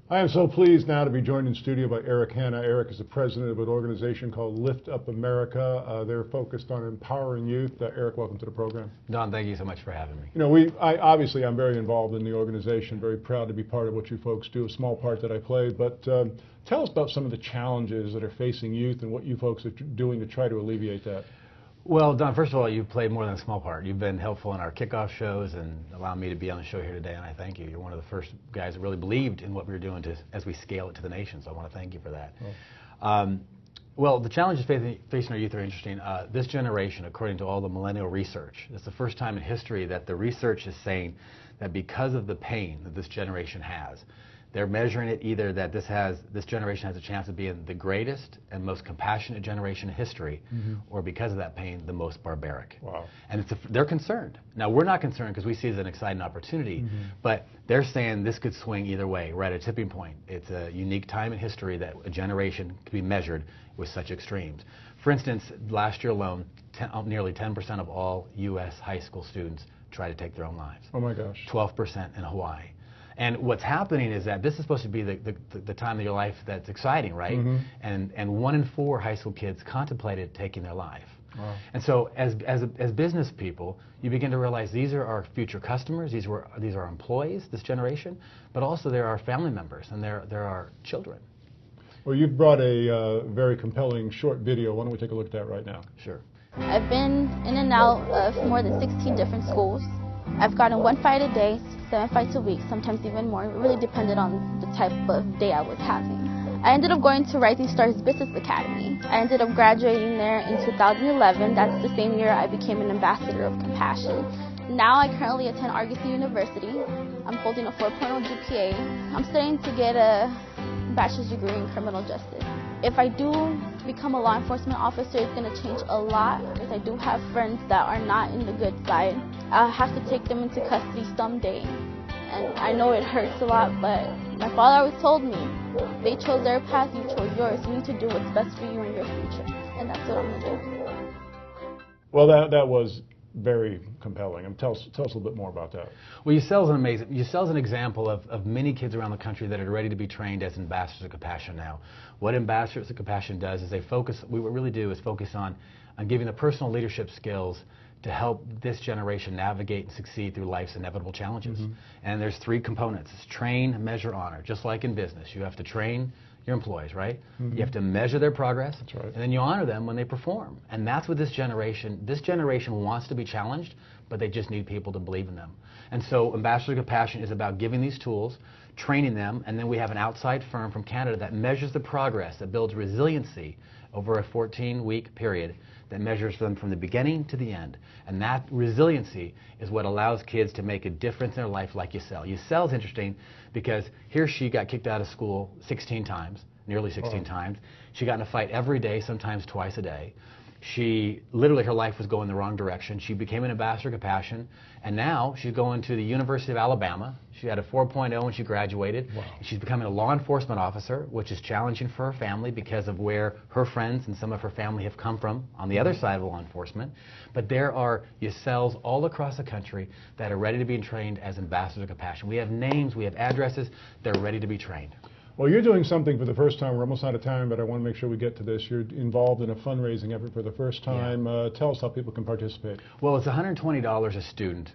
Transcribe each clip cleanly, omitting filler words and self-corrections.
I am so pleased now to be joined in studio by Eric Hanna. Eric is the president of an organization called Lift Up America. They're focused on empowering youth. Eric, welcome to the program. Don, thank you so much for having me. You know, obviously I'm very involved in the organization, very proud to be part of what you folks do, a small part that I play. But tell us about some of the challenges that are facing youth and what you folks are doing to try to alleviate that. Well, Don, first of all, you've played more than a small part. You've been helpful in our kickoff shows and allowing me to be on the show here today, and I thank you. You're one of the first guys that really believed in what we were doing as we scale it to the nation, so I want to thank you for that. Well, the challenges facing our youth are interesting. This generation, according to all the millennial research, it's the first time in history that the research is saying that because of the pain that this generation has, they're measuring it either that this generation has a chance of being the greatest and most compassionate generation in history, or because of that pain, the most barbaric. Wow. And they're concerned. Now, we're not concerned because we see it as an exciting opportunity, but they're saying this could swing either way. We're at a tipping point. It's a unique time in history that a generation could be measured with such extremes. For instance, last year alone, nearly 10% of all U.S. high school students try to take their own lives. Oh my gosh. 12% in Hawaii. And what's happening is that this is supposed to be the time of your life that's exciting, right? And 1 in 4 high school kids contemplated taking their life. Wow. And so as business people, you begin to realize these are our future customers, these are our employees, this generation, but also they're our family members and they're our children. Well, you've brought a very compelling short video. Why don't we take a look at that right now? Sure. I've been in and out of more than 16 different schools. I've gotten 1 fight a day, 7 fights a week, sometimes even more. It really depended on the type of day I was having. I ended up going to Rising Stars Business Academy. I ended up graduating there in 2011. That's the same year I became an ambassador of compassion. Now I currently attend Argosy University. I'm holding a 4.0 GPA. I'm studying to get a bachelor's degree in criminal justice. If I do become a law enforcement officer, it's going to change a lot because I do have friends that are not in the good side. I'll have to take them into custody someday. And I know it hurts a lot, but my father always told me, they chose their path, you chose yours. You need to do what's best for you and your future. And that's what I'm going to do. Well, that was very compelling. Tell us a little bit more about that. Well, you sell as an example of many kids around the country that are ready to be trained as ambassadors of compassion now. What ambassadors of compassion does is what we really do is focus on giving the personal leadership skills to help this generation navigate and succeed through life's inevitable challenges. And there's 3 components. It's train, measure, honor. Just like in business, you have to train your employees, right? You have to measure their progress, that's right, and then you honor them when they perform. And that's what this generation wants to be challenged, but they just need people to believe in them. And so Ambassador of Compassion is about giving these tools, training them, and then we have an outside firm from Canada that measures the progress, that builds resiliency over a 14-week period, that measures them from the beginning to the end. And that resiliency is what allows kids to make a difference in their life like Yusel. Yusel is interesting because he or she got kicked out of school 16 times, nearly 16 times. She got in a fight every day, sometimes twice a day. Literally her life was going the wrong direction. She became an ambassador of compassion, and now she's going to the University of Alabama. She had a 4.0 when she graduated. Wow. She's becoming a law enforcement officer, which is challenging for her family because of where her friends and some of her family have come from on the other side of law enforcement. But there are Yusels all across the country that are ready to be trained as ambassadors of compassion. We have names, we have addresses, they're ready to be trained. Well, you're doing something for the first time. We're almost out of time, but I want to make sure we get to this. You're involved in a fundraising effort for the first time. Yeah. Tell us how people can participate. Well, it's $120 a student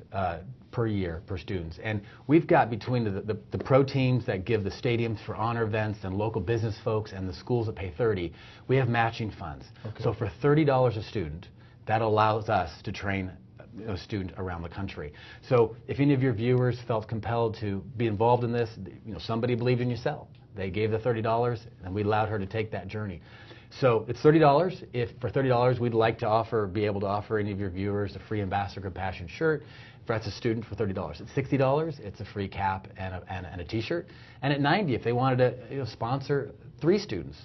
per year per students. And we've got between the pro teams that give the stadiums for honor events and local business folks and the schools that pay $30, we have matching funds. Okay. So for $30 a student, that allows us to train a student around the country. So if any of your viewers felt compelled to be involved in this, somebody believed in Yusel. They gave the $30, and we allowed her to take that journey. So it's $30. If for $30, we'd like to be able to offer any of your viewers a free Ambassador of Compassion shirt. If that's a student, for $30. At $60, it's a free cap and a T-shirt. And at $90, if they wanted to sponsor 3 students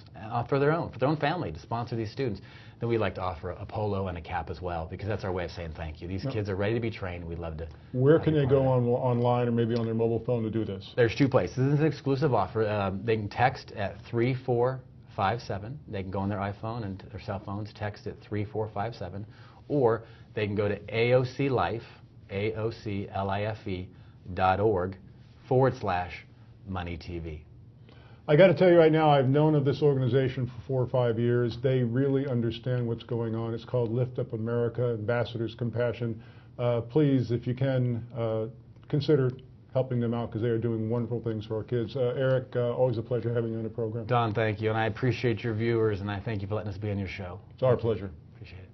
for their own family to sponsor these students, then we'd like to offer a polo and a cap as well, because that's our way of saying thank you. These kids are ready to be trained. We'd love to. Where can they go online or maybe on their mobile phone to do this? There's 2 places. This is an exclusive offer. They can text at 3457. They can go on their iPhone and their cell phones, text at 3457, or they can go to AOCLife, AOCLIFE.org/MoneyTV. I got to tell you right now, I've known of this organization for 4 or 5 years. They really understand what's going on. It's called Lift Up America, Ambassadors Compassion. Please, if you can, consider helping them out because they are doing wonderful things for our kids. Eric, always a pleasure having you on the program. Don, thank you, and I appreciate your viewers, and I thank you for letting us be on your show. It's our pleasure. Appreciate it.